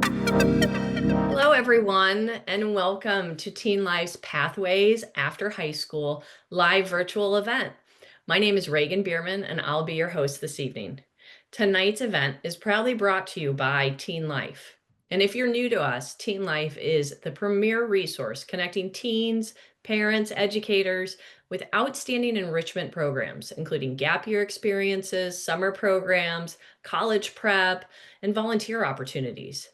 Hello, everyone, and welcome to TeenLife's Pathways After High School live virtual event. My name is Reagan Bierman, and I'll be your host this evening. Tonight's event is proudly brought to you by TeenLife. And if you're new to us, TeenLife is the premier resource connecting teens, parents, educators with outstanding enrichment programs, including gap year experiences, summer programs, college prep, and volunteer opportunities.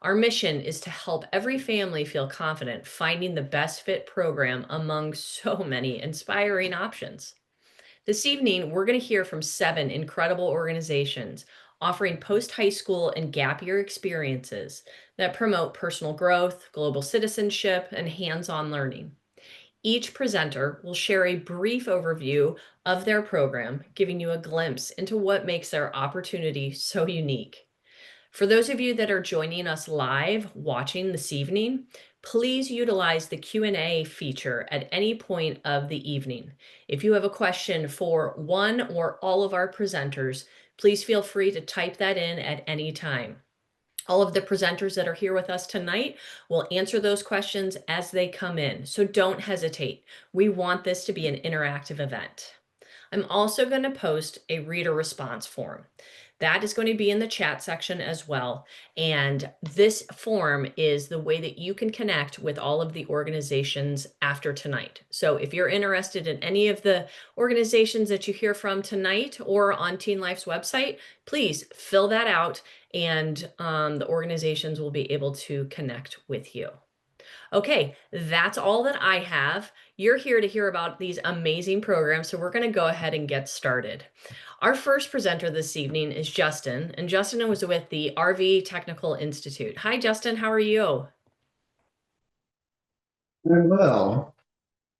Our mission is to help every family feel confident finding the best fit program among so many inspiring options. This evening, we're going to hear from 7 incredible organizations offering post high school and gap year experiences that promote personal growth, global citizenship, and hands on learning. Each presenter will share a brief overview of their program, giving you a glimpse into what makes their opportunity so unique. For those of you that are joining us live watching this evening, please utilize the Q&A feature at any point of the evening. If you have a question for one or all of our presenters, please feel free to type that in at any time. All of the presenters that are here with us tonight will answer those questions as they come in, so don't hesitate. We want this to be an interactive event. I'm also going to post a reader response form. That is going to be in the chat section as well. And this form is the way that you can connect with all of the organizations after tonight. So if you're interested in any of the organizations that you hear from tonight or on TeenLife's website, please fill that out and the organizations will be able to connect with you. Okay, that's all that I have. You're here to hear about these amazing programs, so we're going to go ahead and get started. Our first presenter this evening is Justin, and Justin was with the RV Technical Institute. Hi, Justin. How are you? Very well.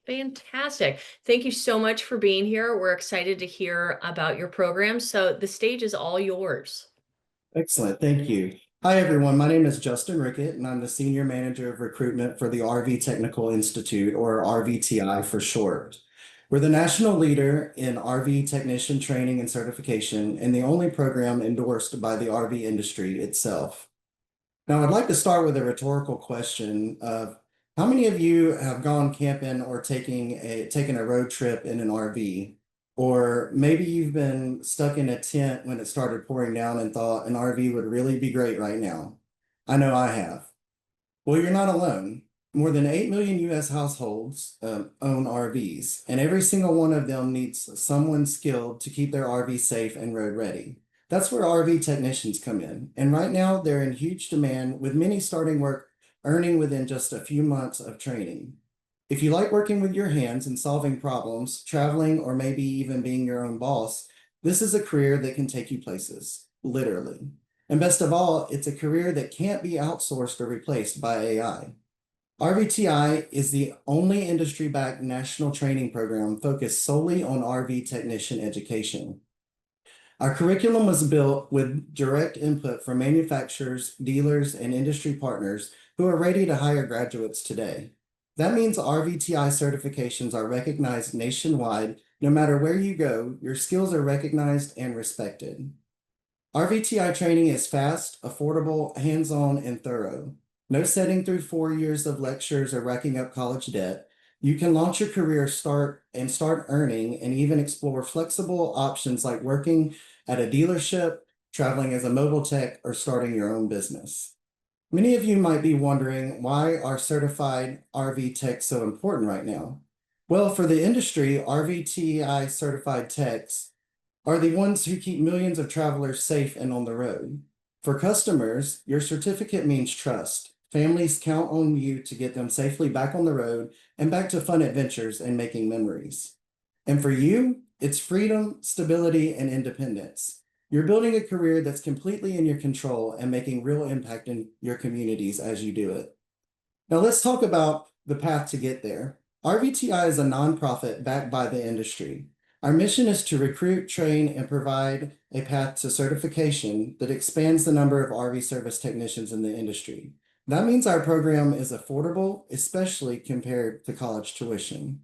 Fantastic. Thank you so much for being here. We're excited to hear about your program, so the stage is all yours. Excellent. Thank you. Hi, everyone. My name is Justin Rickett, and I'm the Senior Manager of Recruitment for the RV Technical Institute, or RVTI for short. We're the national leader in RV technician training and certification, and the only program endorsed by the RV industry itself. Now, I'd like to start with a rhetorical question of how many of you have gone camping or taken a road trip in an RV? Or maybe you've been stuck in a tent when it started pouring down and thought an RV would really be great right now. I know I have. Well, you're not alone. More than 8 million US households own RVs, and every single one of them needs someone skilled to keep their RV safe and road ready. That's where RV technicians come in. And right now, they're in huge demand, with many starting work earning within just a few months of training. If you like working with your hands and solving problems, traveling, or maybe even being your own boss, this is a career that can take you places, literally. And best of all, it's a career that can't be outsourced or replaced by AI. RVTI is the only industry-backed national training program focused solely on RV technician education. Our curriculum was built with direct input from manufacturers, dealers, and industry partners who are ready to hire graduates today. That means RVTI certifications are recognized nationwide. No matter where you go, your skills are recognized and respected. RVTI training is fast, affordable, hands-on, and thorough. No setting through 4 years of lectures or racking up college debt. You can launch your career, start earning, and even explore flexible options like working at a dealership, traveling as a mobile tech, or starting your own business. Many of you might be wondering, why are certified RV techs so important right now? Well, for the industry, RVTI certified techs are the ones who keep millions of travelers safe and on the road. For customers, your certificate means trust. Families count on you to get them safely back on the road and back to fun adventures and making memories. And for you, it's freedom, stability, and independence. You're building a career that's completely in your control and making real impact in your communities as you do it. Now let's talk about the path to get there. RVTI is a nonprofit backed by the industry. Our mission is to recruit, train, and provide a path to certification that expands the number of RV service technicians in the industry. That means our program is affordable, especially compared to college tuition.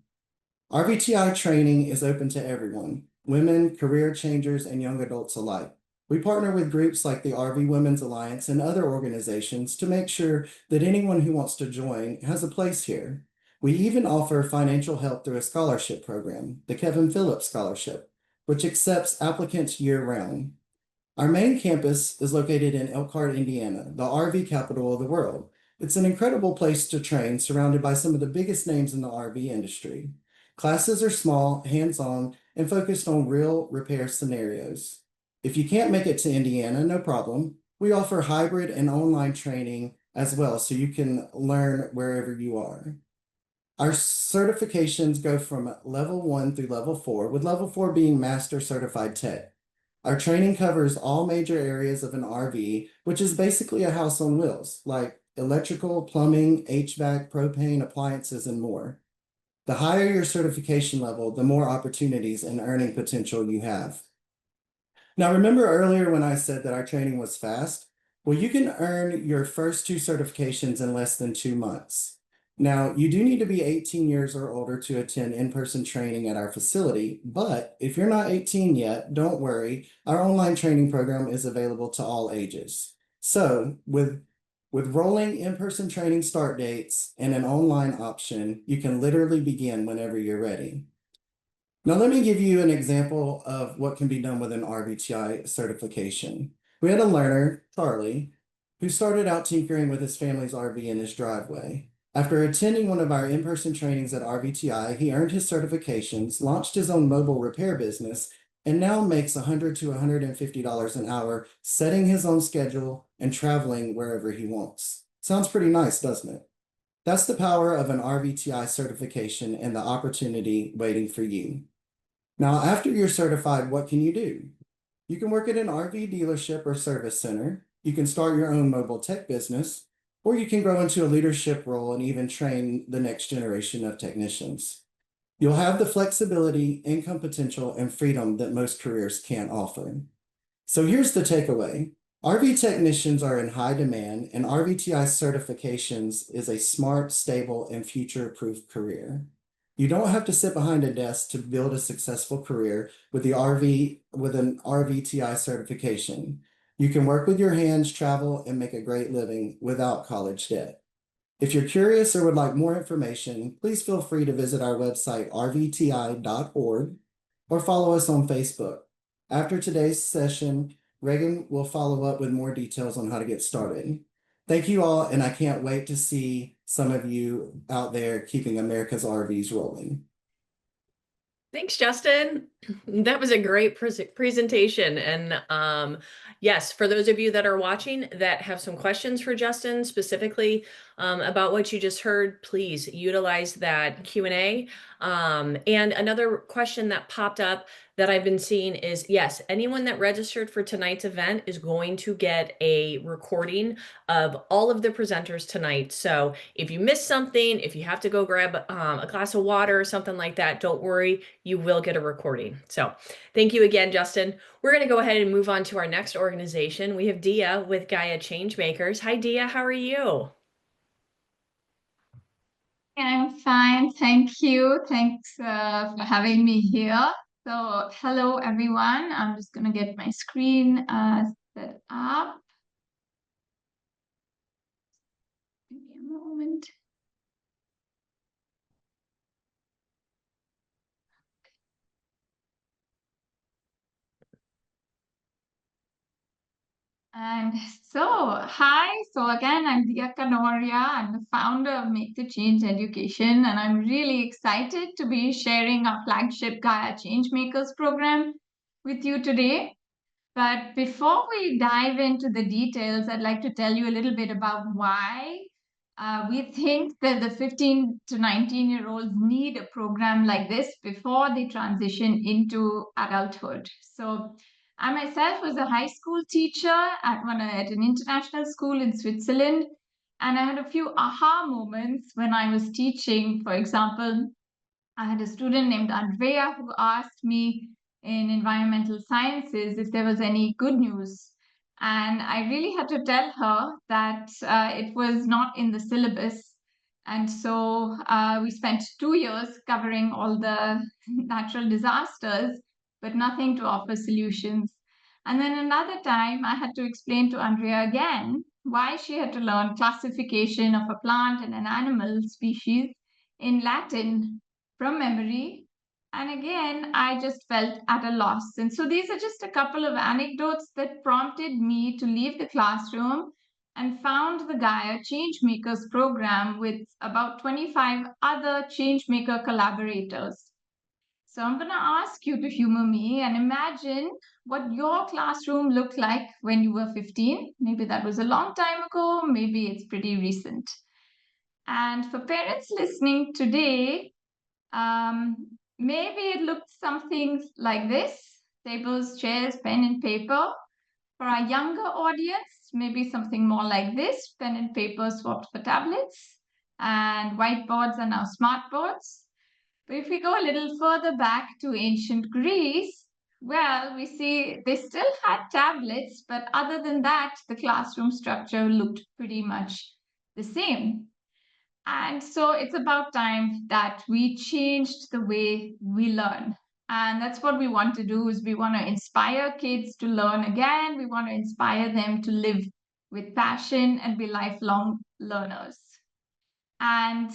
RVTI training is open to everyone, women, career changers, and young adults alike. We partner with groups like the RV Women's Alliance and other organizations to make sure that anyone who wants to join has a place here. We even offer financial help through a scholarship program, the Kevin Phillips Scholarship, which accepts applicants year-round. Our main campus is located in Elkhart, Indiana, the RV capital of the world. It's an incredible place to train, surrounded by some of the biggest names in the RV industry. Classes are small, hands-on, and focused on real repair scenarios. If you can't make it to Indiana, no problem. We offer hybrid and online training as well, so you can learn wherever you are. Our certifications go from level 1 through level 4, with level 4 being Master Certified Tech. Our training covers all major areas of an RV, which is basically a house on wheels, like electrical, plumbing, HVAC, propane, appliances, and more. The higher your certification level, the more opportunities and earning potential you have. Now, remember earlier when I said that our training was fast? Well, you can earn your first 2 certifications in less than 2 months. Now, you do need to be 18 years or older to attend in-person training at our facility, but if you're not 18 yet, don't worry. Our online training program is available to all ages. So, with rolling in-person training start dates and an online option, you can literally begin whenever you're ready. Now, let me give you an example of what can be done with an RVTI certification. We had a learner, Charlie, who started out tinkering with his family's RV in his driveway. After attending one of our in-person trainings at RVTI, he earned his certifications, launched his own mobile repair business, and now makes $100 to $150 an hour, setting his own schedule and traveling wherever he wants. Sounds pretty nice, doesn't it? That's the power of an RVTI certification and the opportunity waiting for you. Now, after you're certified, what can you do? You can work at an RV dealership or service center. You can start your own mobile tech business, or you can grow into a leadership role and even train the next generation of technicians. You'll have the flexibility, income potential, and freedom that most careers can't offer. So here's the takeaway. RV technicians are in high demand, and RVTI certifications is a smart, stable, and future-proof career. You don't have to sit behind a desk to build a successful career with an RVTI certification. You can work with your hands, travel, and make a great living without college debt. If you're curious or would like more information, please feel free to visit our website, rvti.org, or follow us on Facebook. After today's session, Reagan will follow up with more details on how to get started. Thank you all, and I can't wait to see some of you out there keeping America's RVs rolling. Thanks, Justin. That was a great presentation. And yes, for those of you that are watching that have some questions for Justin specifically about what you just heard, please utilize that Q&A. And another question that popped up that I've been seeing is, yes, anyone that registered for tonight's event is going to get a recording of all of the presenters tonight. So if you missed something, if you have to go grab a glass of water or something like that, don't worry, you will get a recording. So thank you again, Justin. We're going to go ahead and move on to our next organization. We have Dia with Gaia Changemakers. Hi, Dia. How are you? I'm fine, thank you. Thanks for having me here. So, hello everyone. I'm just gonna get my screen set up. Give me a moment. And so, hi. So again, I'm Dia Kanoria. I'm the founder of Make the Change Education, and I'm really excited to be sharing our flagship Gaia Changemakers program with you today. But before we dive into the details, I'd like to tell you a little bit about why we think that the 15 to 19-year-olds need a program like this before they transition into adulthood. So I myself was a high school teacher at an international school in Switzerland, and I had a few aha moments when I was teaching. For example, I had a student named Andrea who asked me in environmental sciences if there was any good news. And I really had to tell her that it was not in the syllabus. And so we spent 2 years covering all the natural disasters, but nothing to offer solutions. And then another time I had to explain to Andrea again why she had to learn classification of a plant and an animal species in Latin from memory. And again, I just felt at a loss. And so these are just a couple of anecdotes that prompted me to leave the classroom and found the Gaia Changemakers program with about 25 other Changemaker collaborators. So I'm going to ask you to humor me and imagine what your classroom looked like when you were 15. Maybe that was a long time ago, maybe it's pretty recent. And for parents listening today, maybe it looked something like this: tables, chairs, pen, and paper. For our younger audience, maybe something more like this: pen and paper swapped for tablets, and whiteboards are now smartboards. But if we go a little further back to ancient Greece, well, we see they still had tablets, but other than that, the classroom structure looked pretty much the same. And so it's about time that we changed the way we learn. And that's what we want to do, is we want to inspire kids to learn again. We want to inspire them to live with passion and be lifelong learners. And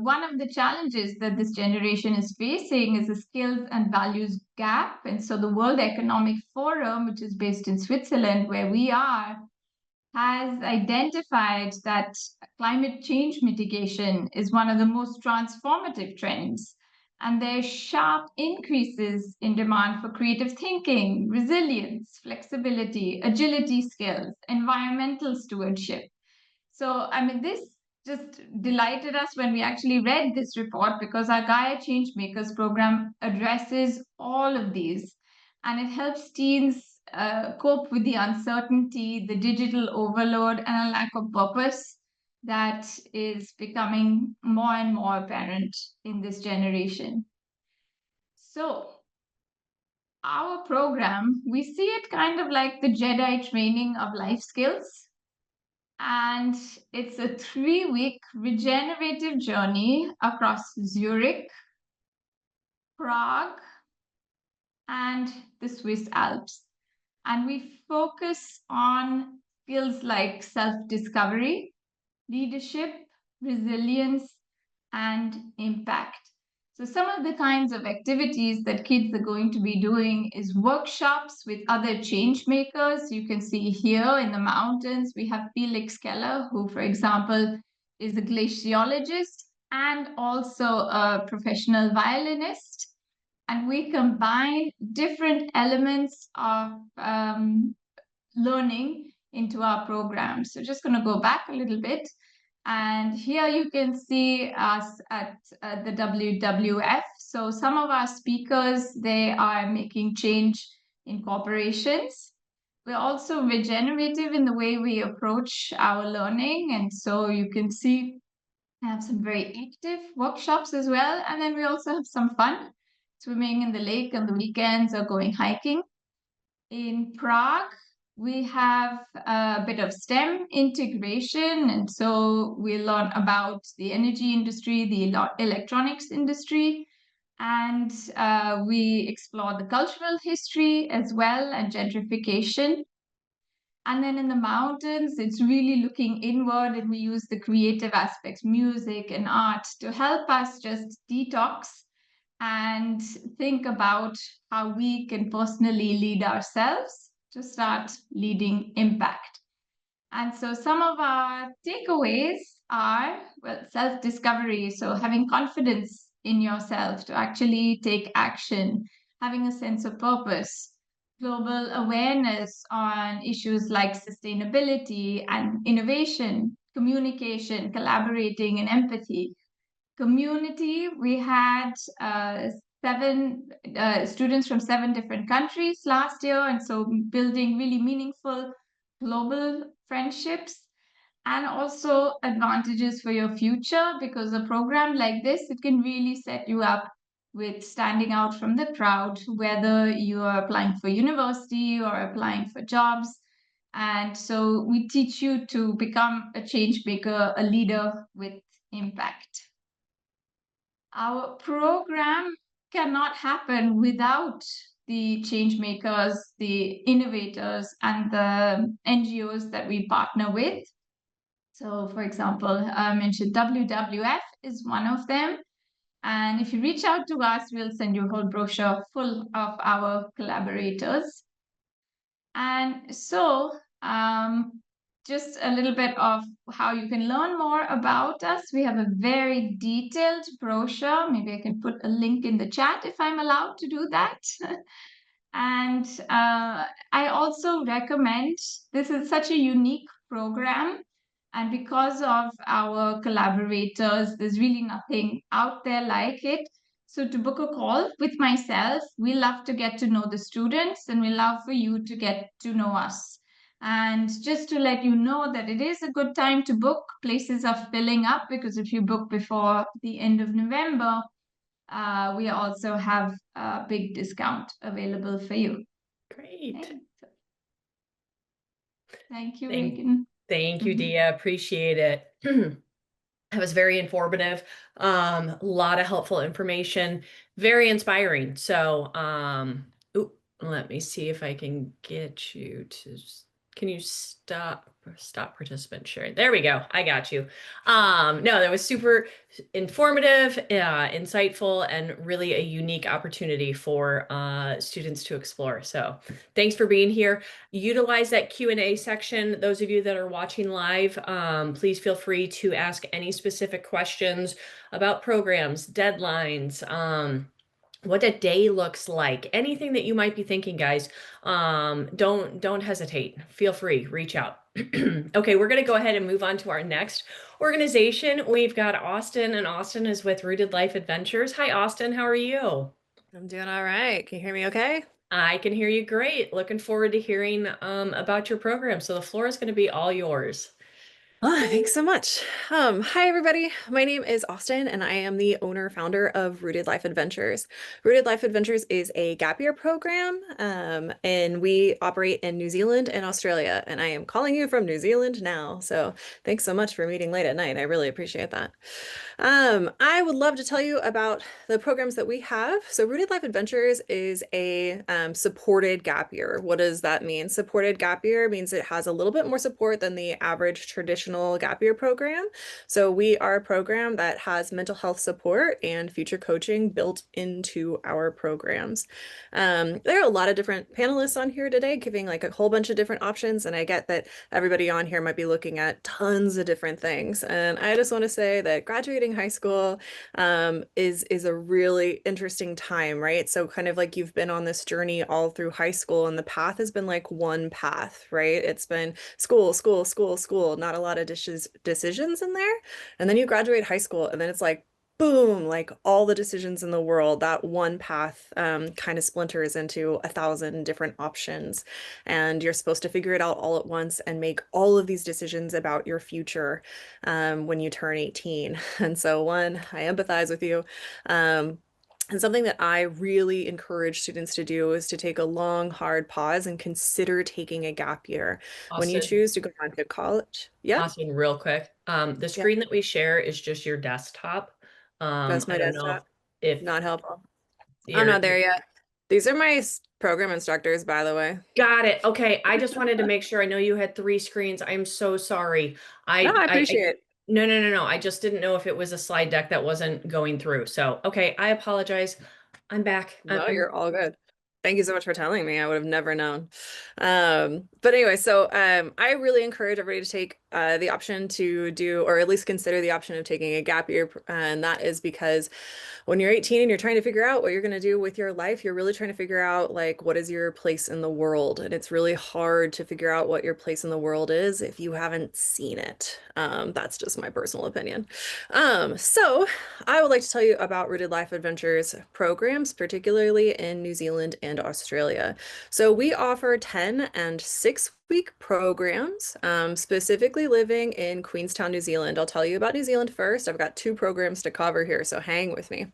one of the challenges that this generation is facing is a skills and values gap. And so the World Economic Forum, which is based in Switzerland, where we are, has identified that climate change mitigation is one of the most transformative trends. And there's sharp increases in demand for creative thinking, resilience, flexibility, agility skills, environmental stewardship. So, I mean, this just delighted us when we actually read this report, because our Gaia Changemakers program addresses all of these, and it helps teens cope with the uncertainty, the digital overload, and a lack of purpose that is becoming more and more apparent in this generation. So, our program, we see it kind of like the Jedi training of life skills. And it's a 3-week regenerative journey across Zurich, Prague, and the Swiss Alps. And we focus on skills like self-discovery, leadership, resilience, and impact. So some of the kinds of activities that kids are going to be doing is workshops with other change makers. You can see here in the mountains, we have Felix Keller, who, for example, is a glaciologist and also a professional violinist. And we combine different elements of learning into our program. So just going to go back a little bit. And here you can see us at the WWF. So some of our speakers, they are making change in corporations. We're also regenerative in the way we approach our learning. And so you can see I have some very active workshops as well. And then we also have some fun, swimming in the lake on the weekends or going hiking. In Prague, we have a bit of STEM integration. And so we learn about the energy industry, the electronics industry, and we explore the cultural history as well, and gentrification. And then in the mountains, it's really looking inward, and we use the creative aspects, music and art, to help us just detox and think about how we can personally lead ourselves to start leading impact. And so some of our takeaways are, well, self-discovery. So having confidence in yourself to actually take action, having a sense of purpose, global awareness on issues like sustainability and innovation, communication, collaborating, and empathy. Community, we had 7 students from 7 different countries last year, and so building really meaningful global friendships, and also advantages for your future, because a program like this, it can really set you up with standing out from the crowd, whether you are applying for university or applying for jobs. And so we teach you to become a change maker, a leader with impact. Our program cannot happen without the change makers, the innovators, and the NGOs that we partner with. So, for example, I mentioned WWF is one of them. And if you reach out to us, we'll send you a whole brochure full of our collaborators. And so, just a little bit of how you can learn more about us. We have a very detailed brochure. Maybe I can put a link in the chat if I'm allowed to do that. And I also recommend, this is such a unique program. And because of our collaborators, there's really nothing out there like it. So to book a call with myself, we love to get to know the students and we love for you to get to know us. And just to let you know that it is a good time to book. Places are filling up because if you book before the end of November, we also have a big discount available for you. Great. Okay. Thank you, Thank, Reagan. thank you, Dia. Appreciate it. It was very informative. A lot of helpful information, very inspiring. So, let me see if I can get you to, can you stop participant sharing? There we go. I got you. No, that was super informative, insightful, and really a unique opportunity for students to explore. So thanks for being here. Utilize that Q&A section. Those of you that are watching live, please feel free to ask any specific questions about programs, deadlines, what a day looks like, anything that you might be thinking, guys. Don't hesitate. Feel free, reach out. Okay, we're going to go ahead and move on to our next organization. We've got Austin, and Austin is with Rooted Life Adventures. Hi, Austin. How are you? I'm doing all right. Can you hear me okay? I can hear you great. Looking forward to hearing about your program. So the floor is going to be all yours. Oh, thanks so much. Hi, everybody. My name is Austin, and I am the owner founder of Rooted Life Adventures. Rooted Life Adventures is a gap year program, and we operate in New Zealand and Australia. And I am calling you from New Zealand now. So thanks so much for meeting late at night. I really appreciate that. I would love to tell you about the programs that we have. So Rooted Life Adventures is a supported gap year. What does that mean? Supported gap year means it has a little bit more support than the average traditional gap year program. So we are a program that has mental health support and future coaching built into our programs. There are a lot of different panelists on here today giving like a whole bunch of different options, and I get that everybody on here might be looking at tons of different things. And I just want to say that graduating high school is a really interesting time, right? So kind of like you've been on this journey all through high school, and the path has been like one path, right? It's been school, school, school, school, not a lot of decisions in there. And then you graduate high school, and then it's like, boom, like all the decisions in the world, that one path kind of splinters into 1,000 different options. And you're supposed to figure it out all at once and make all of these decisions about your future when you turn 18. And so one, I empathize with you. And something that I really encourage students to do is to take a long, hard pause and consider taking a gap year. When you Austin, choose to go on to college. Yeah, Austin, real quick. The yeah, screen that we share is just your desktop. that's I my don't know desktop. if Not helpful. I'm you're not there yet. These are my program instructors, by the way. got it. Okay. I just wanted to make sure. I know you had three screens. I'm so sorry. No, I I appreciate it. no. I just didn't know if it was a slide deck that wasn't going through. So, okay. I apologize. I'm back. No, you're all good. Thank you so much for telling me. I would have never known. But anyway, so I really encourage everybody to take the option to do, or at least consider the option of taking a gap year. And that is because when you're 18 and you're trying to figure out what you're going to do with your life, you're really trying to figure out like what is your place in the world. And it's really hard to figure out what your place in the world is if you haven't seen it. That's just my personal opinion. So I would like to tell you about Rooted Life Adventures programs, particularly in New Zealand and Australia. So we offer 10 and 6 week programs, specifically living in Queenstown, New Zealand. I'll tell you about New Zealand first. I've got two programs to cover here, so hang with me.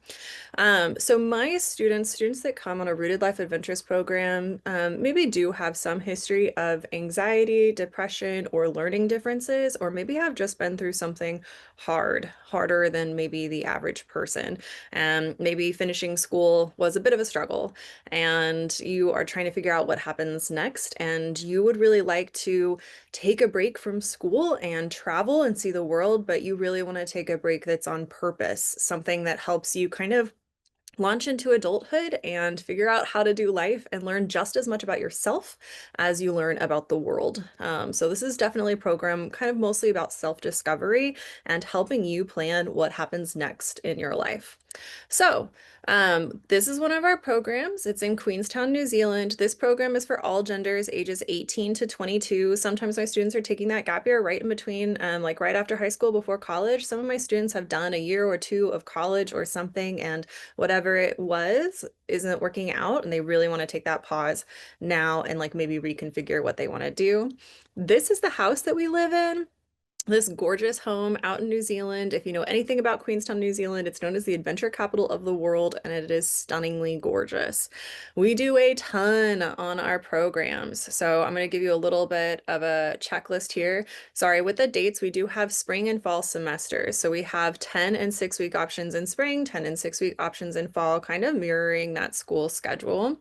So my students that come on a Rooted Life Adventures program, maybe do have some history of anxiety, depression, or learning differences, or maybe have just been through something harder than maybe the average person. Maybe finishing school was a bit of a struggle, and you are trying to figure out what happens next, and you would really like to take a break from school and travel and see the world, but you really want to take a break that's on purpose, something that helps you kind of launch into adulthood and figure out how to do life and learn just as much about yourself as you learn about the world. So this is definitely a program kind of mostly about self-discovery and helping you plan what happens next in your life. So, this is one of our programs. It's in Queenstown, New Zealand. This program is for all genders, ages 18 to 22. Sometimes my students are taking that gap year right in between, like right after high school, before college. Some of my students have done a year or two of college or something, and whatever it was isn't working out, and they really want to take that pause now and like maybe reconfigure what they want to do. This is the house that we live in. This gorgeous home out in New Zealand. If you know anything about Queenstown, New Zealand, it's known as the adventure capital of the world, and it is stunningly gorgeous. We do a ton on our programs. So I'm going to give you a little bit of a checklist here. Sorry, with the dates, we do have spring and fall semesters. So we have 10 and 6-week options in spring, 10 and 6-week options in fall, kind of mirroring that school schedule.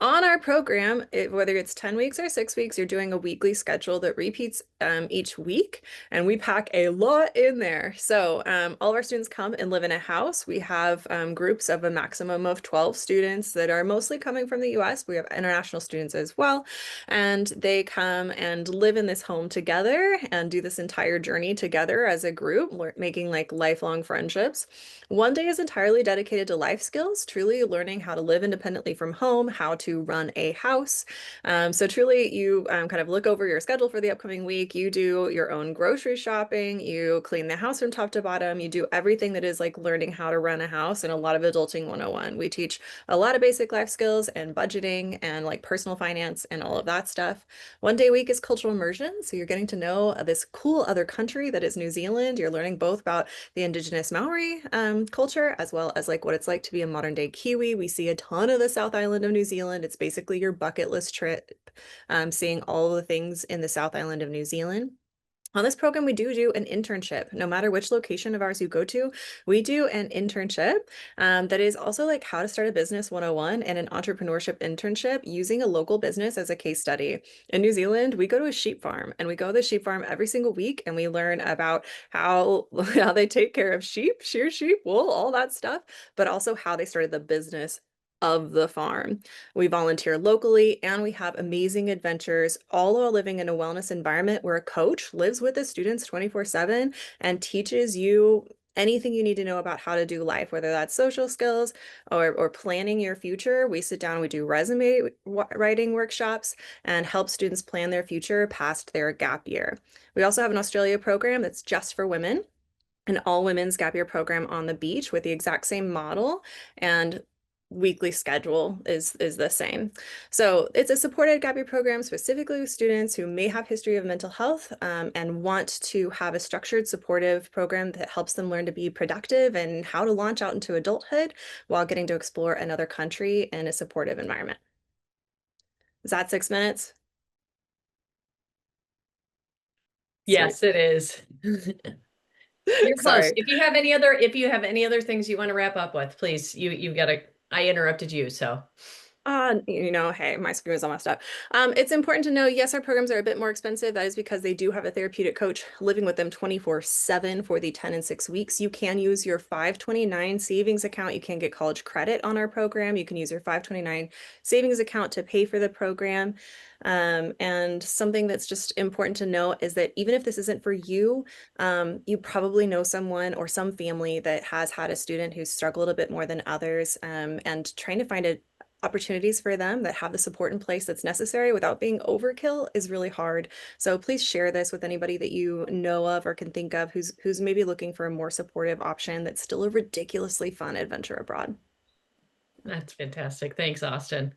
On our program, whether it's 10 weeks or 6 weeks, you're doing a weekly schedule that repeats each week, and we pack a lot in there. So all of our students come and live in a house. We have groups of a maximum of 12 students that are mostly coming from the US. We have international students as well, and they come and live in this home together and do this entire journey together as a group, making like lifelong friendships. One day is entirely dedicated to life skills, truly learning how to live independently from home, how to run a house. So truly you kind of look over your schedule for the upcoming week, you do your own grocery shopping, you clean the house from top to bottom, you do everything that is like learning how to run a house and a lot of adulting 101. We teach a lot of basic life skills and budgeting and like personal finance and all of that stuff. One day a week is cultural immersion. So you're getting to know this cool other country that is New Zealand. You're learning both about the indigenous Maori culture, as well as like what it's like to be a modern day Kiwi. We see a ton of the South Island of New Zealand. It's basically your bucket list trip, seeing all the things in the South Island of New Zealand. On this program, we do an internship. No matter which location of ours you go to, we do an internship that is also like how to start a business 101 and an entrepreneurship internship using a local business as a case study. In New Zealand, we go to a sheep farm, and we go to the sheep farm every single week, and we learn about how they take care of sheep, shear sheep, wool, all that stuff, but also how they started the business of the farm. We volunteer locally, and we have amazing adventures, all while living in a wellness environment where a coach lives with the students 24/7 and teaches you anything you need to know about how to do life, whether that's social skills or planning your future. We sit down, we do resume writing workshops and help students plan their future past their gap year. We also have an Australia program that's just for women, an all women's gap year program on the beach with the exact same model, and weekly schedule is the same. So it's a supported gap year program specifically with students who may have history of mental health and want to have a structured supportive program that helps them learn to be productive and how to launch out into adulthood while getting to explore another country in a supportive environment. Is that 6 minutes? Yes, it is. You're close. Sorry. If you have any other things you want to wrap up with, please, you've got to, I interrupted you, so. Hey, my screen was all messed up. It's important to know, yes, our programs are a bit more expensive. That is because they do have a therapeutic coach living with them 24/7 for the 10 and 6 weeks. You can use your 529 savings account. You can get college credit on our program. You can use your 529 savings account to pay for the program. And something that's just important to know is that even if this isn't for you, you probably know someone or some family that has had a student who's struggled a bit more than others, and trying to find opportunities for them that have the support in place that's necessary without being overkill is really hard. So please share this with anybody that you know of or can think of who's maybe looking for a more supportive option that's still a ridiculously fun adventure abroad. That's fantastic. Thanks, Austin.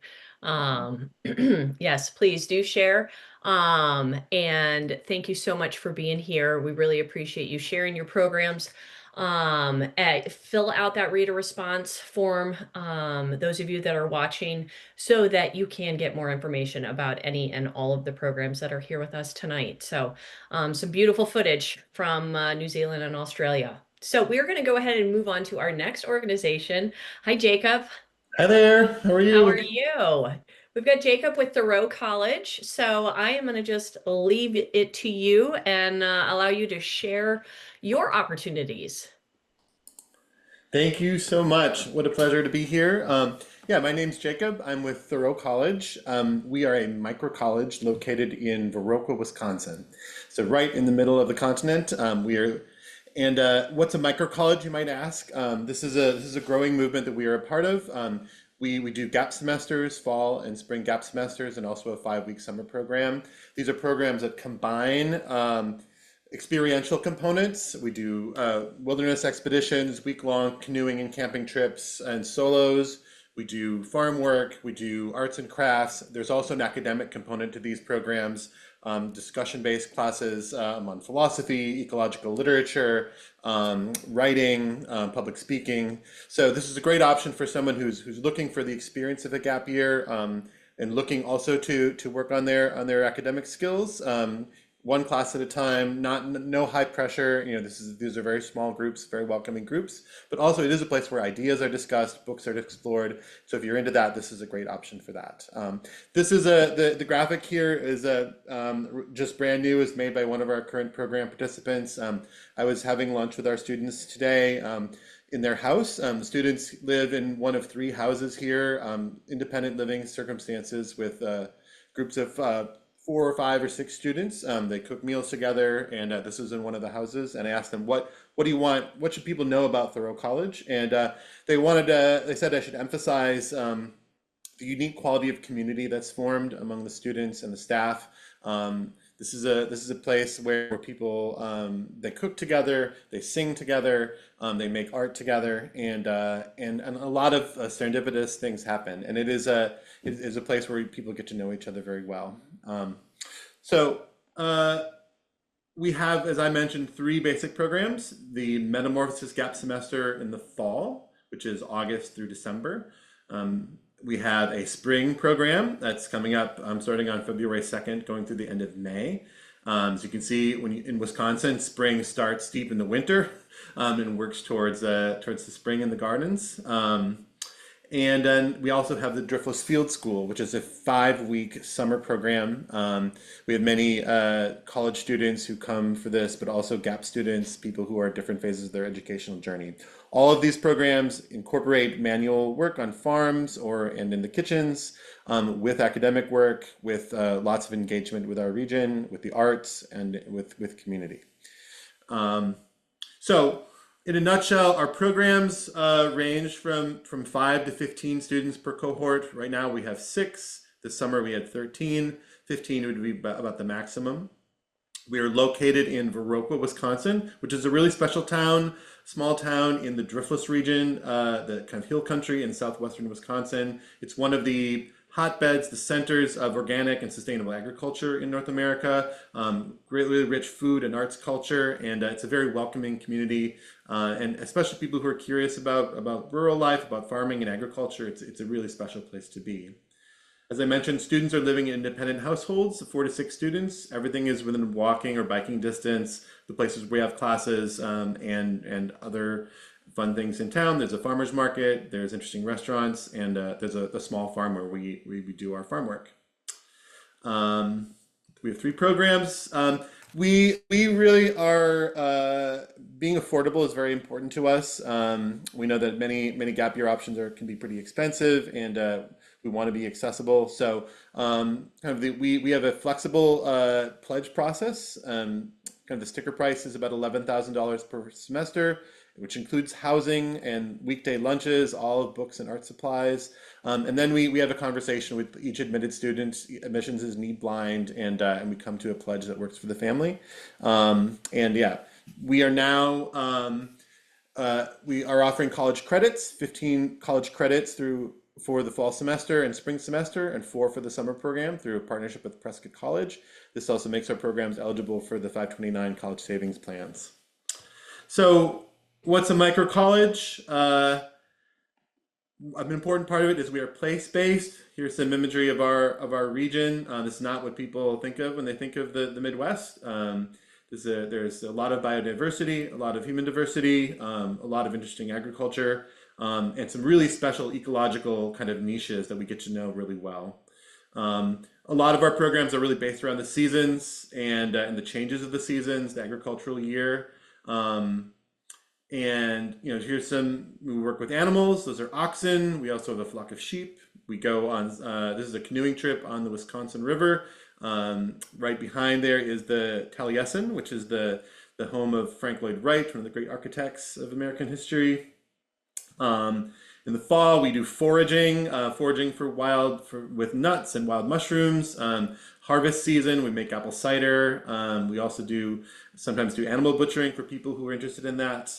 Yes, please do share. And thank you so much for being here. We really appreciate you sharing your programs. Fill out that reader response form, those of you that are watching, so that you can get more information about any and all of the programs that are here with us tonight. So some beautiful footage from New Zealand and Australia. So we're going to go ahead and move on to our next organization. Hi, Jacob. Hi there, how are How are you? you? We've got Jacob with Thoreau College. So I am going to just leave it to you and allow you to share your opportunities. Thank you so much. What a pleasure to be here. Yeah, my name's Jacob. I'm with Thoreau College. We are a micro college located in Viroqua, Wisconsin. So right in the middle of the continent. What's a micro college, you might ask? This is a growing movement that we are a part of. We do gap semesters, fall and spring gap semesters, and also a 5-week summer program. These are programs that combine experiential components. We do wilderness expeditions, week-long canoeing and camping trips and solos. We do farm work, we do arts and crafts. There's also an academic component to these programs, discussion-based classes on philosophy, ecological literature, writing, public speaking. So this is a great option for someone who's looking for the experience of a gap year, and looking also to work on their academic skills. One class at a time, no high pressure. These are very small groups, very welcoming groups, but also it is a place where ideas are discussed, books are explored. So if you're into that, this is a great option for that. This is the graphic here is just brand new, is made by one of our current program participants. I was having lunch with our students today in their house. The students live in one of 3 houses here, independent living circumstances with groups of 4 or 5 or 6 students. They cook meals together, and this is in one of the houses. And I asked them, what do you want? What should people know about Thoreau College? And they said I should emphasize the unique quality of community that's formed among the students and the staff. This is a place where people they cook together, they sing together, they make art together, and a lot of serendipitous things happen. And it is a place where people get to know each other very well. So we have, as I mentioned, 3 basic programs: the Metamorphosis Gap Semester in the fall, which is August through December. We have a spring program that's coming up, starting on February 2nd, going through the end of May. As you can see, in Wisconsin, spring starts deep in the winter and works towards the spring in the gardens. And then we also have the Driftless Field School, which is a 5-week summer program. We have many college students who come for this, but also gap students, people who are at different phases of their educational journey. All of these programs incorporate manual work on farms and in the kitchens, with academic work, with lots of engagement with our region, with the arts, and with community. So in a nutshell, our programs range from 5 to 15 students per cohort. Right now we have 6. This summer we had 13. 15 would be about the maximum. We are located in Viroqua, Wisconsin, which is a really special town, small town in the Driftless region, the kind of hill country in southwestern Wisconsin. It's one of the hotbeds, the centers of organic and sustainable agriculture in North America, really rich food and arts culture, and it's a very welcoming community, and especially people who are curious about rural life, about farming and agriculture. It's a really special place to be. As I mentioned, students are living in independent households, 4 to 6 students. Everything is within walking or biking distance. The places where we have classes and other fun things in town. There's a farmer's market, there's interesting restaurants, and there's a small farm where we do our farm work. We have 3 programs. We really are, being affordable is very important to us. We know that many gap year options can be pretty expensive, and we want to be accessible. So we have a flexible pledge process. The sticker price is about $11,000 per semester, which includes housing and weekday lunches, all of books and art supplies. And then we have a conversation with each admitted student. Admissions is need blind, and we come to a pledge that works for the family. We are now We are offering college credits, 15 college credits for the fall semester and spring semester, and 4 for the summer program through a partnership with Prescott College. This also makes our programs eligible for the 529 college savings plans. So what's a micro college? An important part of it is we are place-based. Here's some imagery of our region. This is not what people think of when they think of the Midwest. There's a lot of biodiversity, a lot of human diversity, a lot of interesting agriculture, and some really special ecological kind of niches that we get to know really well. A lot of our programs are really based around the seasons and the changes of the seasons, the agricultural year. And here's we work with animals. Those are oxen. We also have a flock of sheep. We go on, this is a canoeing trip on the Wisconsin River. Right behind there is the Taliesin, which is the home of Frank Lloyd Wright, one of the great architects of American history. In the fall, we do foraging with nuts and wild mushrooms. Harvest season, we make apple cider. We also sometimes do animal butchering for people who are interested in that.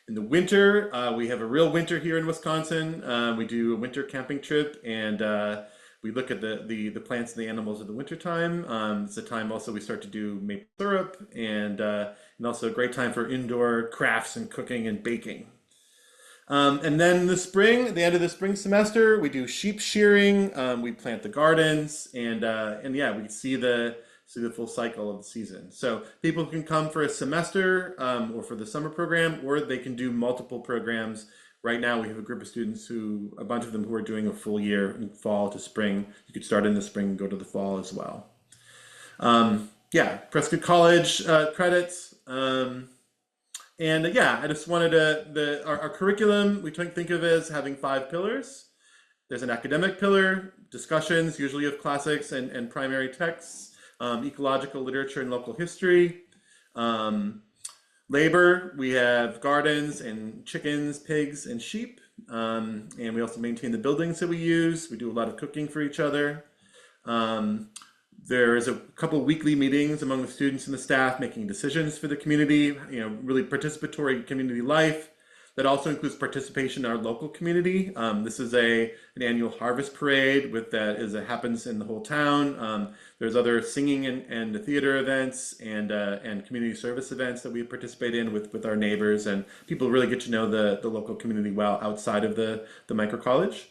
In the winter, we have a real winter here in Wisconsin. We do a winter camping trip, and we look at the plants and the animals of the wintertime. It's a time also we start to do maple syrup, and also a great time for indoor crafts and cooking and baking. And then the spring, at the end of the spring semester, we do sheep shearing. We plant the gardens, and yeah, we see the full cycle of the season. So people can come for a semester or for the summer program, or they can do multiple programs. Right now, we have a group of students a bunch of them who are doing a full year in fall to spring. You could start in the spring and go to the fall as well. Yeah, Prescott College credits. And yeah, I just wanted our curriculum, we think of as having 5 pillars. There's an academic pillar, discussions, usually of classics and primary texts, ecological literature and local history. Labor, we have gardens and chickens, pigs, and sheep. And we also maintain the buildings that we use. We do a lot of cooking for each other. There is a couple of weekly meetings among the students and the staff making decisions for the community, really participatory community life. That also includes participation in our local community. This is an annual harvest parade that happens in the whole town. There's other singing and theater events and community service events that we participate in with our neighbors, and people really get to know the local community well outside of the micro college.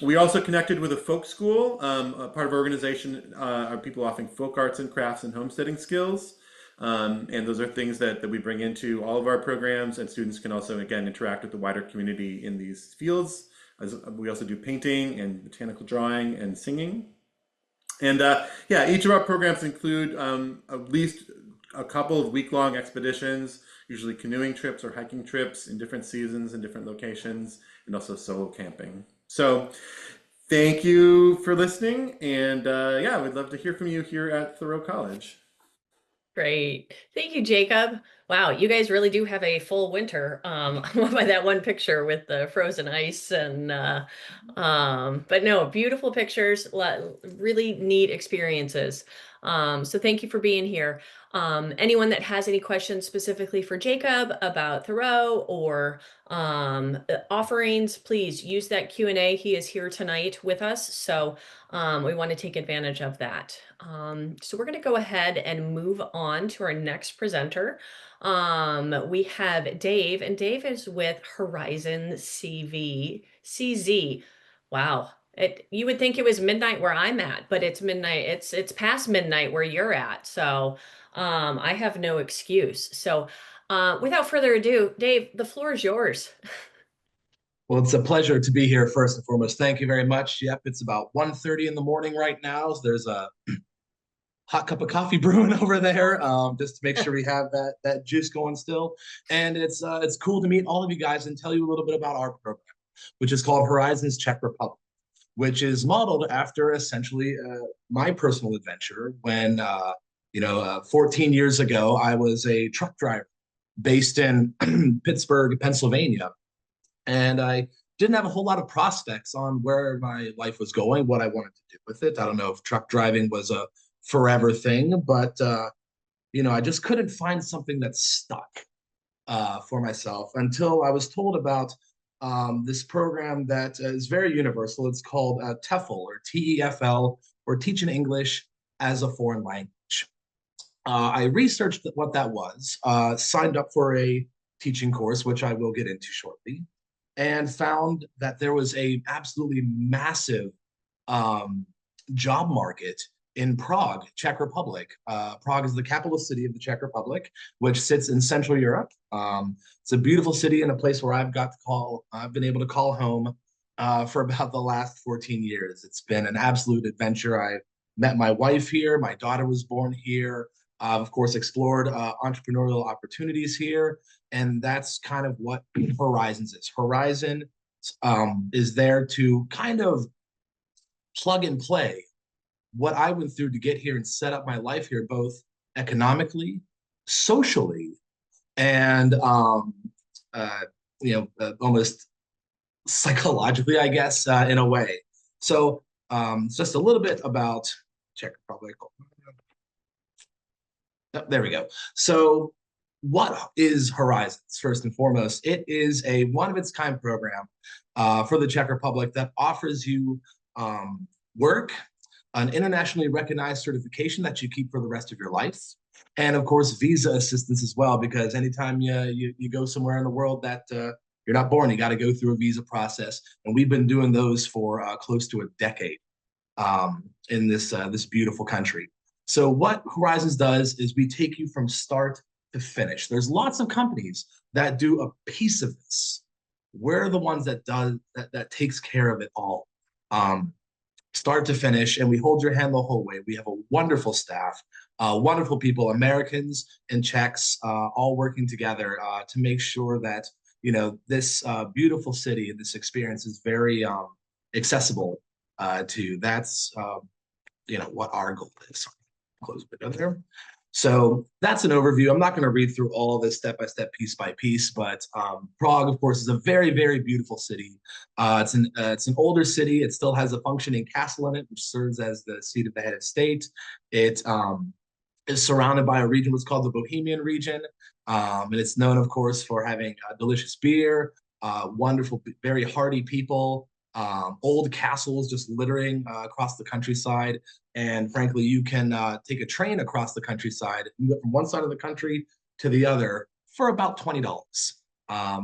We also connected with a folk school. A part of our organization are people offering folk arts and crafts and homesteading skills. And those are things that we bring into all of our programs, and students can also, again, interact with the wider community in these fields. We also do painting and botanical drawing and singing. And yeah, each of our programs include at least a couple of week-long expeditions, usually canoeing trips or hiking trips in different seasons and different locations, and also solo camping. So thank you for listening, and yeah, we'd love to hear from you here at Thoreau College. Great. Thank you, Jacob. Wow, you guys really do have a full winter by that one picture with the frozen ice and but no, beautiful pictures, really neat experiences. So thank you for being here. Anyone that has any questions specifically for Jacob about Thoreau or offerings, please use that Q&A. He is here tonight with us, so we want to take advantage of that. So we're going to go ahead and move on to our next presenter. We have Dave, and Dave is with Horizon CZ. Wow. You would think it was midnight where I'm at, but it's midnight. It's past midnight where you're at. So I have no excuse. So without further ado, Dave, the floor is yours. Well, it's a pleasure to be here first and foremost. Thank you very much. Yep, it's about 1:30 in the morning right now. So there's a hot cup of coffee brewing over there, just to make sure we have that juice going still. And it's cool to meet all of you guys and tell you a little bit about our program, which is called Horizons Czech Republic, which is modeled after essentially my personal adventure when 14 years ago I was a truck driver based in Pittsburgh, Pennsylvania, and I didn't have a whole lot of prospects on where my life was going, what I wanted to do with it. I don't know if truck driving was a forever thing, but I just couldn't find something that stuck. for myself until I was told about this program that is very universal. It's called TEFL or TEFL, or Teaching English as a Foreign Language. I researched what that was, signed up for a teaching course, which I will get into shortly, and found that there was a absolutely massive um, job market in Prague, Czech Republic. Prague is the capital city of the Czech Republic, which sits in Central Europe. It's a beautiful city and a place where I've been able to call home for about the last 14 years. It's been an absolute adventure. I met my wife here. My daughter was born here. I've, of course, explored entrepreneurial opportunities here. And that's kind of what Horizons is. Horizon is there to kind of plug and play what I went through to get here and set up my life here, both economically, socially, and almost psychologically, I guess, in a way. So just a little bit about Czech Republic. Oh, there we go. So what is Horizons, first and foremost? It is a one-of-its-kind program for the Czech Republic that offers you work, an internationally recognized certification that you keep for the rest of your life, and of course, visa assistance as well, because anytime you go somewhere in the world that you're not born, you got to go through a visa process. And we've been doing those for close to a decade in this beautiful country. So what Horizons does is we take you from start to finish. There's lots of companies that do a piece of this. We're the ones that takes care of it all. Start to finish, and we hold your hand the whole way. We have a wonderful staff, wonderful people, Americans and Czechs, all working together to make sure that this beautiful city and this experience is very accessible to you. That's what our goal is. Close a bit there. So that's an overview. I'm not going to read through all of this step by step, piece by piece, but Prague, of course, is a very, very beautiful city. It's an older city. It still has a functioning castle in it, which serves as the seat of the head of state. It is surrounded by a region what's called the Bohemian region, and it's known, of course, for having delicious beer, wonderful, very hardy people, old castles just littering across the countryside. And frankly, you can take a train across the countryside and go from one side of the country to the other for about $20.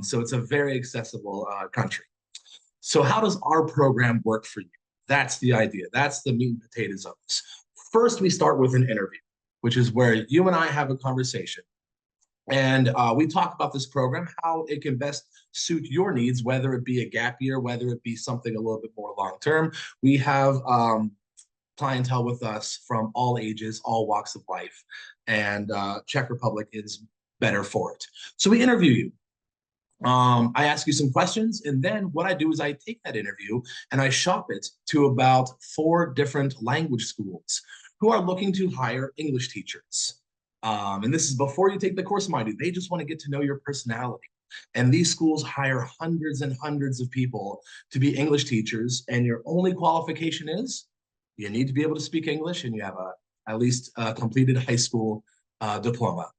So it's a very accessible country. So how does our program work for you? That's the idea. That's the meat and potatoes of this. First, we start with an interview, which is where you and I have a conversation. And we talk about this program, how it can best suit your needs, whether it be a gap year, whether it be something a little bit more long-term. We have clientele with us from all ages, all walks of life, and Czech Republic is better for it. So we interview you. I ask you some questions, and then what I do is I take that interview and I shop it to about 4 different language schools who are looking to hire English teachers. And this is before you take the course, mind you. They just want to get to know your personality. And these schools hire hundreds and hundreds of people to be English teachers, and your only qualification is you need to be able to speak English, and you have at least a completed high school diploma.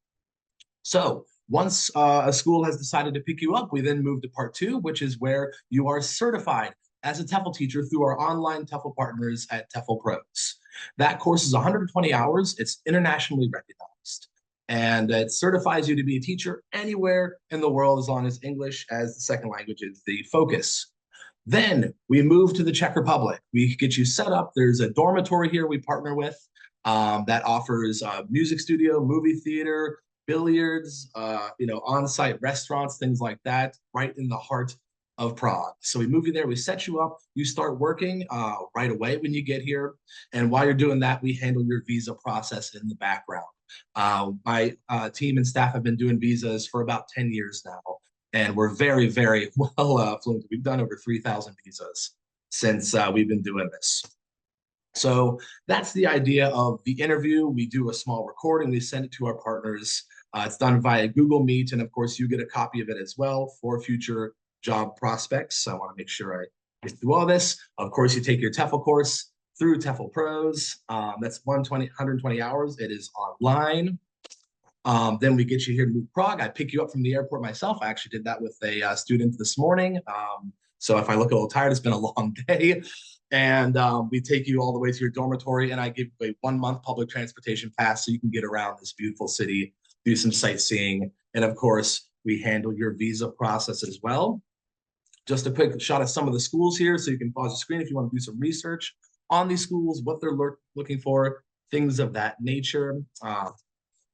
So once a school has decided to pick you up, we then move to part 2, which is where you are certified as a TEFL teacher through our online TEFL partners at TEFL Pros. That course is 120 hours. It's internationally recognized. And it certifies you to be a teacher anywhere in the world as long as English as the second language is the focus. Then we move to the Czech Republic. We get you set up. There's a dormitory here we partner with that offers music studio, movie theater, billiards, on-site restaurants, things like that, right in the heart of Prague. So we move you there, we set you up, you start working right away when you get here. And while you're doing that, we handle your visa process in the background. My team and staff have been doing visas for about 10 years now, and we're very, very well fluent. We've done over 3,000 visas since we've been doing this. So that's the idea of the interview. We do a small recording, we send it to our partners. It's done via Google Meet, and of course you get a copy of it as well for future job prospects. So I want to make sure I get through all this. Of course, you take your TEFL course through TEFL Pros. That's 120 hours. It is online. Then we get you here to New Prague. I pick you up from the airport myself. I actually did that with a student this morning. So if I look a little tired, it's been a long day. And we take you all the way to your dormitory, and I give you a 1 month public transportation pass so you can get around this beautiful city, do some sightseeing. And of course, we handle your visa process as well. Just a quick shot of some of the schools here so you can pause the screen if you want to do some research on these schools, what they're looking for, things of that nature.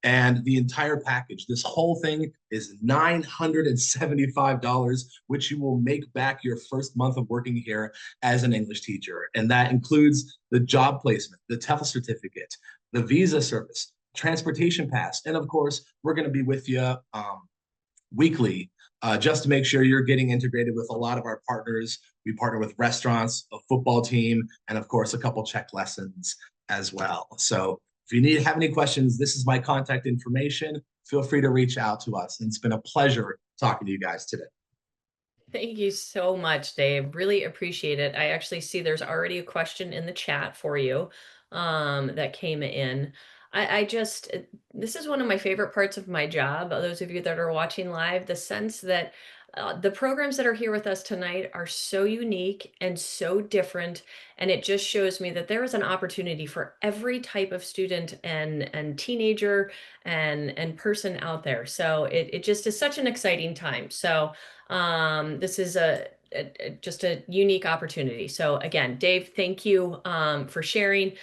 And the entire package, this whole thing is $975, which you will make back your first month of working here as an English teacher. And that includes the job placement, the TEFL certificate, the visa service, transportation pass. And of course, we're going to be with you weekly just to make sure you're getting integrated with a lot of our partners. We partner with restaurants, a football team, and of course, a couple Czech lessons as well. So if you have any questions, this is my contact information. Feel free to reach out to us. And it's been a pleasure talking to you guys today. Thank you so much, Dave. Really appreciate it. I actually see there's already a question in the chat for you that came in. This is one of my favorite parts of my job. Those of you that are watching live, the sense that the programs that are here with us tonight are so unique and so different. And it just shows me that there is an opportunity for every type of student and teenager and person out there. So it just is such an exciting time. So this is just a unique opportunity. So again, Dave, thank you for sharing.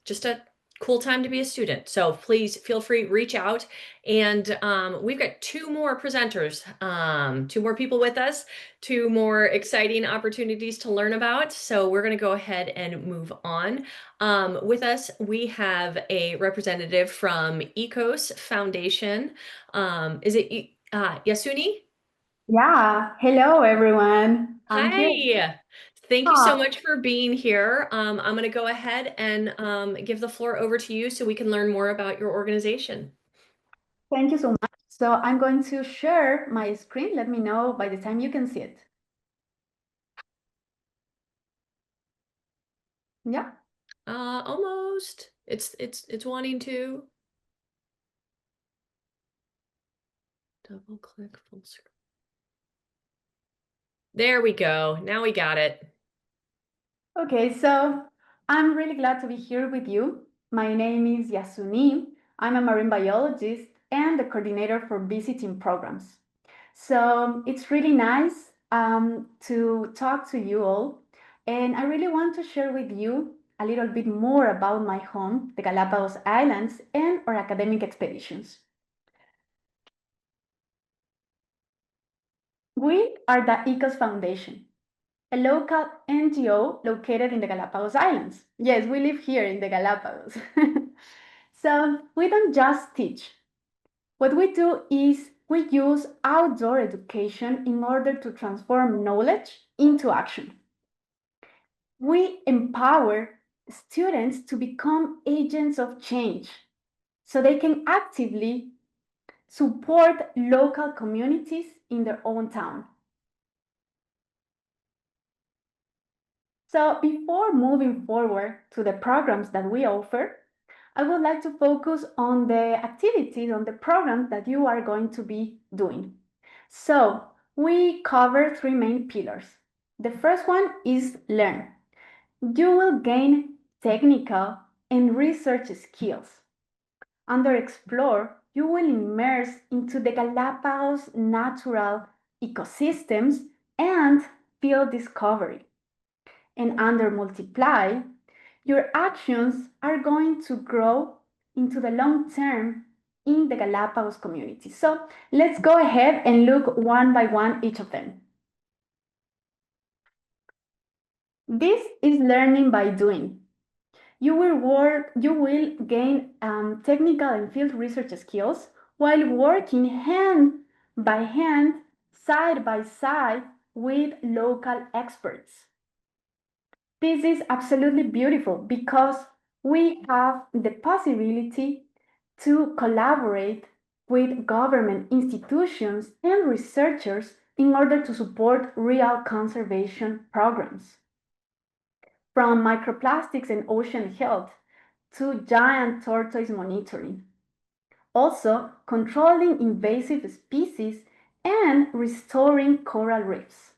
Just a cool time to be a student. So please feel free, reach out. And we've got two more presenters, two more people with us, two more exciting opportunities to learn about. So we're going to go ahead and move on. With us, we have a representative from ECOS Foundation. Is it Yasuni? Yeah, hello everyone. I'm here. Hi. Thank you so much for being here. I'm going to go ahead and give the floor over to you so we can learn more about your organization. Thank you so much. So I'm going to share my screen. Let me know by the time you can see it. Yeah. Almost. It's wanting to. Double click full screen. There we go. Now we got it. Okay, so I'm really glad to be here with you. My name is Yasuni. I'm a marine biologist and the coordinator for visiting programs. So it's really nice to talk to you all. And I really want to share with you a little bit more about my home, the Galapagos Islands, and our academic expeditions. We are the ECOS Foundation, a local NGO located in the Galapagos Islands. Yes, we live here in the Galapagos. So we don't just teach. What we do is we use outdoor education in order to transform knowledge into action. We empower students to become agents of change so they can actively support local communities in their own town. So before moving forward to the programs that we offer, I would like to focus on the activities, on the programs that you are going to be doing. So we cover three main pillars. The first one is learn. You will gain technical and research skills. Under explore, you will immerse into the Galapagos natural ecosystems and field discovery. And under multiply, your actions are going to grow into the long term in the Galapagos community. So let's go ahead and look one by one each of them. This is learning by doing. You will gain technical and field research skills while working hand by hand, side by side with local experts. This is absolutely beautiful because we have the possibility to collaborate with government institutions and researchers in order to support real conservation programs. From microplastics and ocean health to giant tortoise monitoring. also controlling invasive species and restoring coral reefs.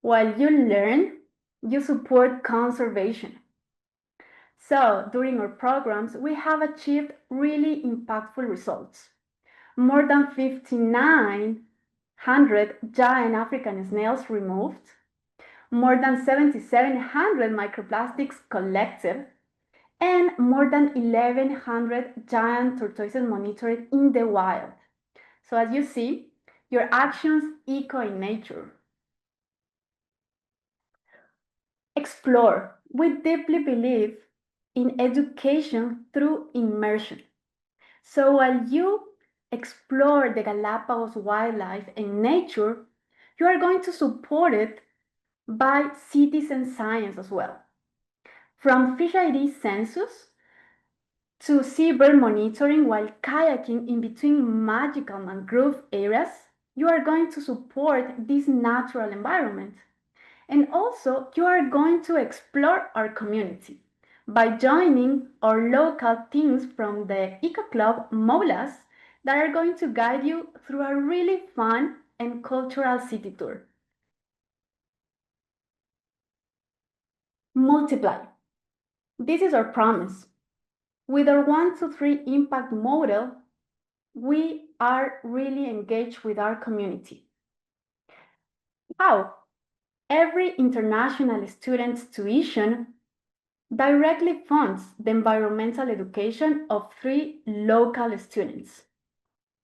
While you learn, you support conservation. So during our programs, we have achieved really impactful results. More than 5,900 giant African snails removed, more than 7,700 microplastics collected, and more than 1,100 giant tortoises monitored in the wild. So as you see, your actions echo in nature. Explore. We deeply believe in education through immersion. So while you explore the Galapagos wildlife and nature, you are going to support it by citizen science as well. From fish ID census to seabird monitoring while kayaking in between magical mangrove areas, you are going to support this natural environment. And also, you are going to explore our community by joining our local teams from the Eco Club MOLAs that are going to guide you through a really fun and cultural city tour. Multiply. This is our promise. With our 1, 2, 3 impact model, we are really engaged with our community. How? Every international student's tuition directly funds the environmental education of 3 local students,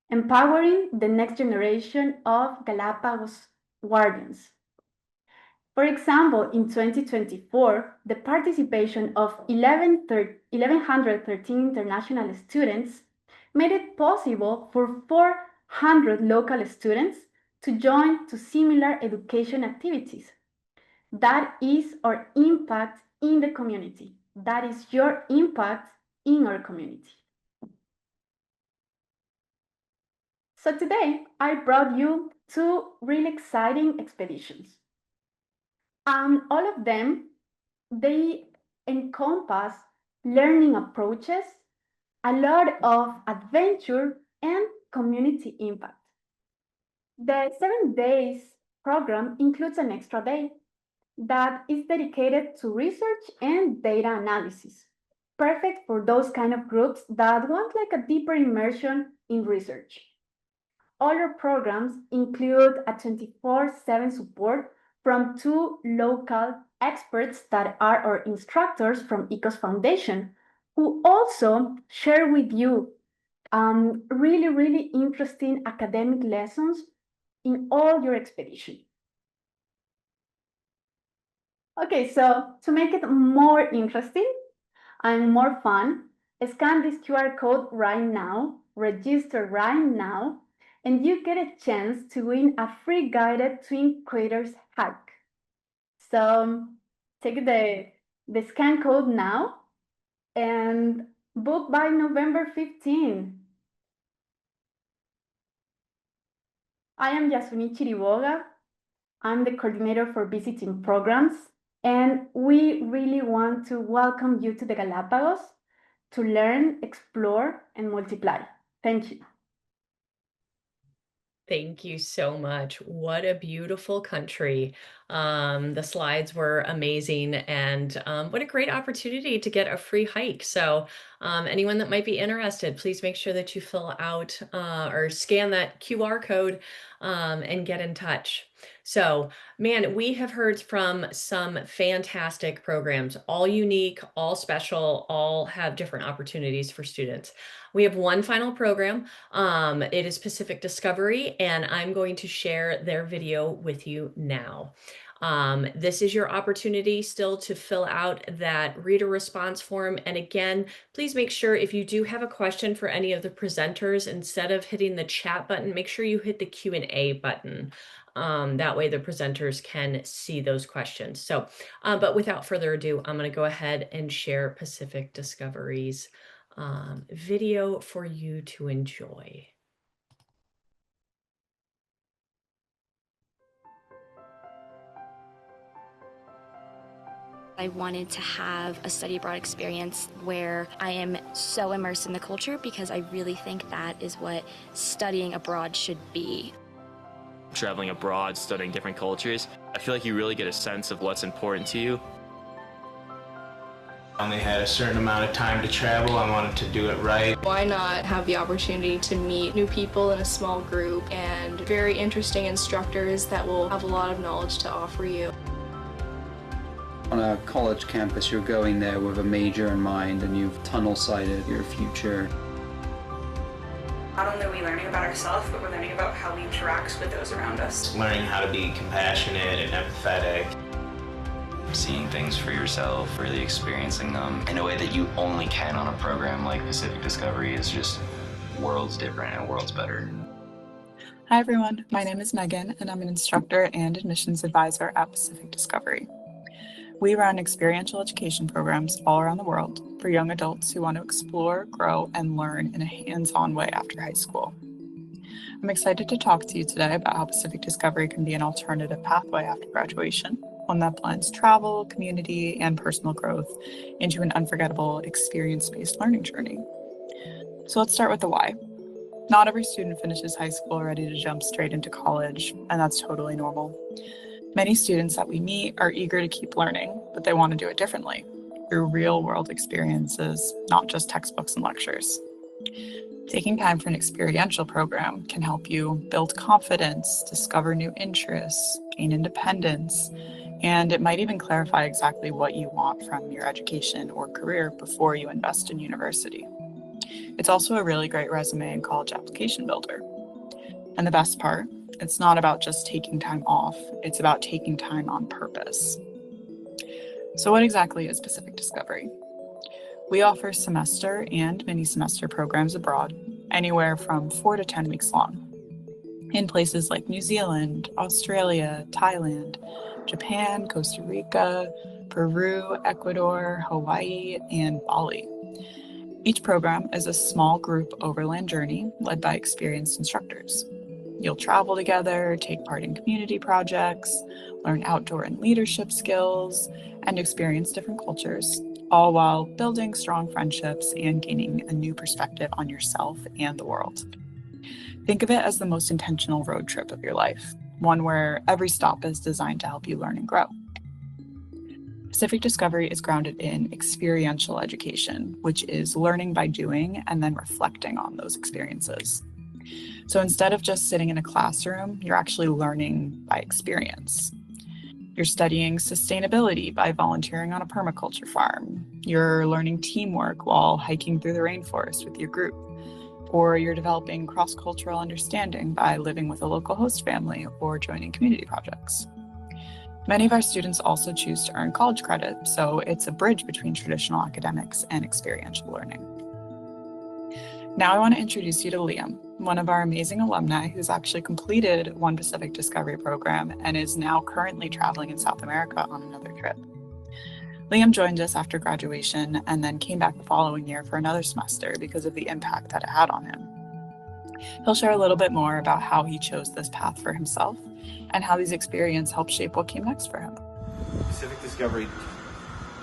empowering the next generation of Galapagos guardians. For example, in 2024, the participation of 1,113 international students made it possible for 400 local students to join to similar education activities. That is our impact in the community. That is your impact in our community. So today, I brought you 2 really exciting expeditions. All of them, they encompass learning approaches, a lot of adventure, and community impact. The 7 days program includes an extra day that is dedicated to research and data analysis. Perfect for those kind of groups that want like a deeper immersion in research. All our programs include a 24/7 support from 2 local experts that are our instructors from ECOS Foundation, who also share with you really, really interesting academic lessons in all your expedition. Okay, so to make it more interesting and more fun, scan this QR code right now, register right now, and you get a chance to win a free guided Twin Craters hike. So take the scan code now and book by November 15. I am Yasuni Chiriboga. I'm the coordinator for visiting programs, and we really want to welcome you to the Galapagos to learn, explore, and multiply. Thank you. Thank you so much. What a beautiful country. The slides were amazing, and what a great opportunity to get a free hike. So anyone that might be interested, please make sure that you fill out or scan that QR code and get in touch. So, man, we have heard from some fantastic programs, all unique, all special, all have different opportunities for students. We have one final program. It is Pacific Discovery, and I'm going to share their video with you now. This is your opportunity still to fill out that reader response form. And again, please make sure if you do have a question for any of the presenters, instead of hitting the chat button, make sure you hit the Q&A button. That way the presenters can see those questions. So, but without further ado, I'm going to go ahead and share Pacific Discovery's video for you to enjoy. I wanted to have a study abroad experience where I am so immersed in the culture, because I really think that is what studying abroad should be. Traveling abroad, studying different cultures, I feel like you really get a sense of what's important to you. I only had a certain amount of time to travel. I wanted to do it right. Why not have the opportunity to meet new people in a small group and very interesting instructors that will have a lot of knowledge to offer you. On a college campus, you're going there with a major in mind and you've tunnel-sighted your future. Not only are we learning about ourselves, but we're learning about how we interact with those around us. Learning how to be compassionate and empathetic. Seeing things for yourself, really experiencing them in a way that you only can on a program like Pacific Discovery is just worlds different and worlds better. Hi everyone, my name is Megan and I'm an instructor and admissions advisor at Pacific Discovery. We run experiential education programs all around the world for young adults who want to explore, grow, and learn in a hands-on way after high school. I'm excited to talk to you today about how Pacific Discovery can be an alternative pathway after graduation, one that blends travel, community, and personal growth into an unforgettable experience-based learning journey. So let's start with the why. Not every student finishes high school ready to jump straight into college, and that's totally normal. Many students that we meet are eager to keep learning, but they want to do it differently, through real-world experiences, not just textbooks and lectures. Taking time for an experiential program can help you build confidence, discover new interests, gain independence, and it might even clarify exactly what you want from your education or career before you invest in university. It's also a really great resume and college application builder. And the best part, it's not about just taking time off, it's about taking time on purpose. So what exactly is Pacific Discovery? We offer semester and mini-semester programs abroad, anywhere from 4 to 10 weeks long, in places like New Zealand, Australia, Thailand, Japan, Costa Rica, Peru, Ecuador, Hawaii, and Bali. Each program is a small group overland journey led by experienced instructors. You'll travel together, take part in community projects, learn outdoor and leadership skills, and experience different cultures, all while building strong friendships and gaining a new perspective on yourself and the world. Think of it as the most intentional road trip of your life, one where every stop is designed to help you learn and grow. Pacific Discovery is grounded in experiential education, which is learning by doing and then reflecting on those experiences. So instead of just sitting in a classroom, you're actually learning by experience. You're studying sustainability by volunteering on a permaculture farm. You're learning teamwork while hiking through the rainforest with your group. Or you're developing cross-cultural understanding by living with a local host family or joining community projects. Many of our students also choose to earn college credit, so it's a bridge between traditional academics and experiential learning. Now I want to introduce you to Liam, one of our amazing alumni who's actually completed one Pacific Discovery program and is now currently traveling in South America on another trip. Liam joined us after graduation and then came back the following year for another semester because of the impact that it had on him. He'll share a little bit more about how he chose this path for himself and how these experiences helped shape what came next for him. Pacific Discovery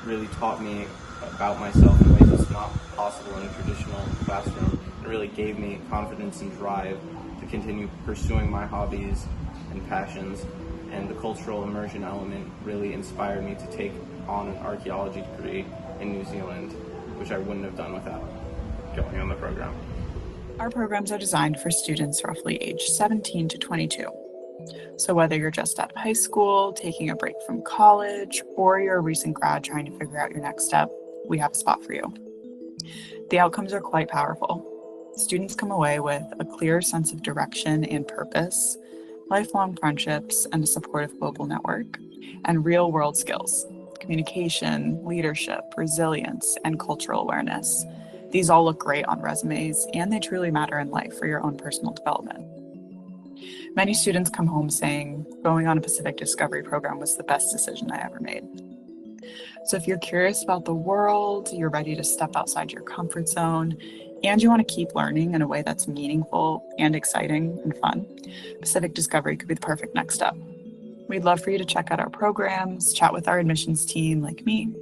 really taught me about myself in ways that's not possible in a traditional classroom. It really gave me confidence and drive to continue pursuing my hobbies and passions, and the cultural immersion element really inspired me to take on an archaeology degree in New Zealand, which I wouldn't have done without going on the program. Our programs are designed for students roughly aged 17 to 22. So whether you're just out of high school, taking a break from college, or you're a recent grad trying to figure out your next step, we have a spot for you. The outcomes are quite powerful. Students come away with a clear sense of direction and purpose, lifelong friendships and a supportive global network, and real-world skills, communication, leadership, resilience, and cultural awareness. These all look great on resumes, and they truly matter in life for your own personal development. Many students come home saying, going on a Pacific Discovery program was the best decision I ever made. So if you're curious about the world, you're ready to step outside your comfort zone, and you want to keep learning in a way that's meaningful and exciting and fun, Pacific Discovery could be the perfect next step. We'd love for you to check out our programs, chat with our admissions team like me,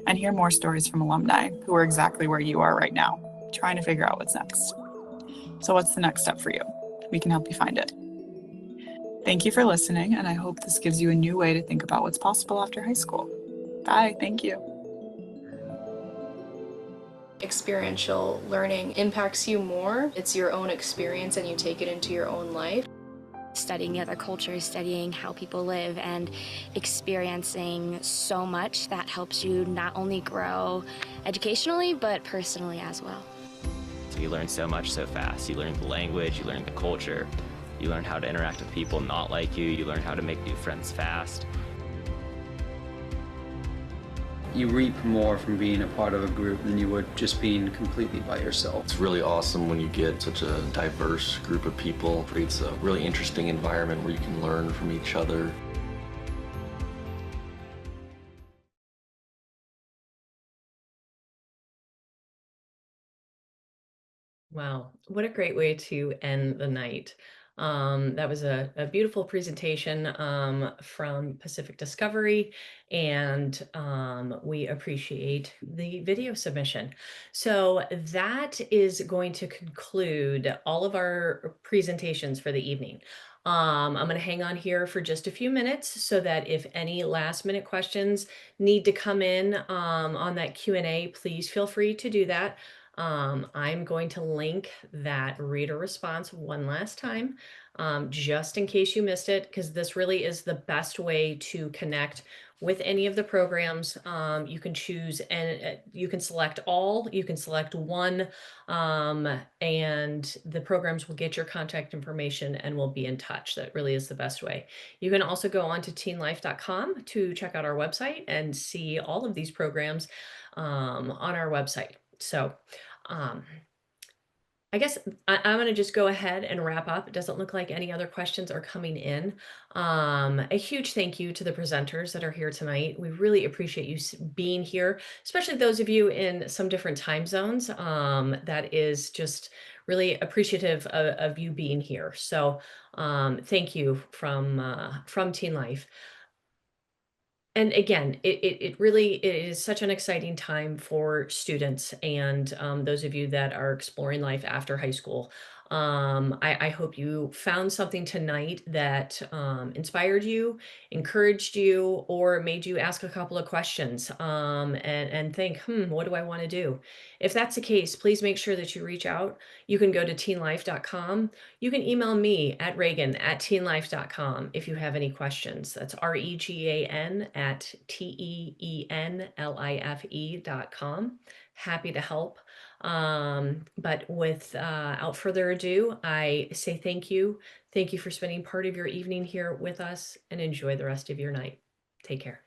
and hear more stories from alumni who are exactly where you are right now, trying to figure out what's next. So what's the next step for you? We can help you find it. Thank you for listening, and I hope this gives you a new way to think about what's possible after high school. Bye, thank you. Experiential learning impacts you more. It's your own experience and you take it into your own life. Studying the other cultures, studying how people live, and experiencing so much that helps you not only grow educationally, but personally as well. You learn so much so fast. You learn the language, you learn the culture, you learn how to interact with people not like you learn how to make new friends fast. You reap more from being a part of a group than you would just being completely by yourself. It's really awesome when you get such a diverse group of people. It creates a really interesting environment where you can learn from each other. Wow, what a great way to end the night. That was a beautiful presentation from Pacific Discovery, and we appreciate the video submission. So that is going to conclude all of our presentations for the evening. I'm going to hang on here for just a few minutes so that if any last minute questions need to come in on that Q&A, please feel free to do that. I'm going to link that reader response one last time, just in case you missed it, because this really is the best way to connect with any of the programs. You can choose and you can select all, you can select one, and the programs will get your contact information and will be in touch. That really is the best way. You can also go on to teenlife.com to check out our website and see all of these programs on our website. So I guess I'm going to just go ahead and wrap up. It doesn't look like any other questions are coming in. A huge thank you to the presenters that are here tonight. We really appreciate you being here, especially those of you in some different time zones. That is just really appreciative of you being here. So thank you from Teen Life. And again, it really is such an exciting time for students and those of you that are exploring life after high school. I hope you found something tonight that inspired you, encouraged you, or made you ask a couple of questions and think, what do I want to do? If that's the case, please make sure that you reach out. You can go to teenlife.com. You can email me at regan@teenlife.com if you have any questions. That's REGAN@TEENLIFE.com. Happy to help. But without further ado, I say thank you. Thank you for spending part of your evening here with us and enjoy the rest of your night. Take care.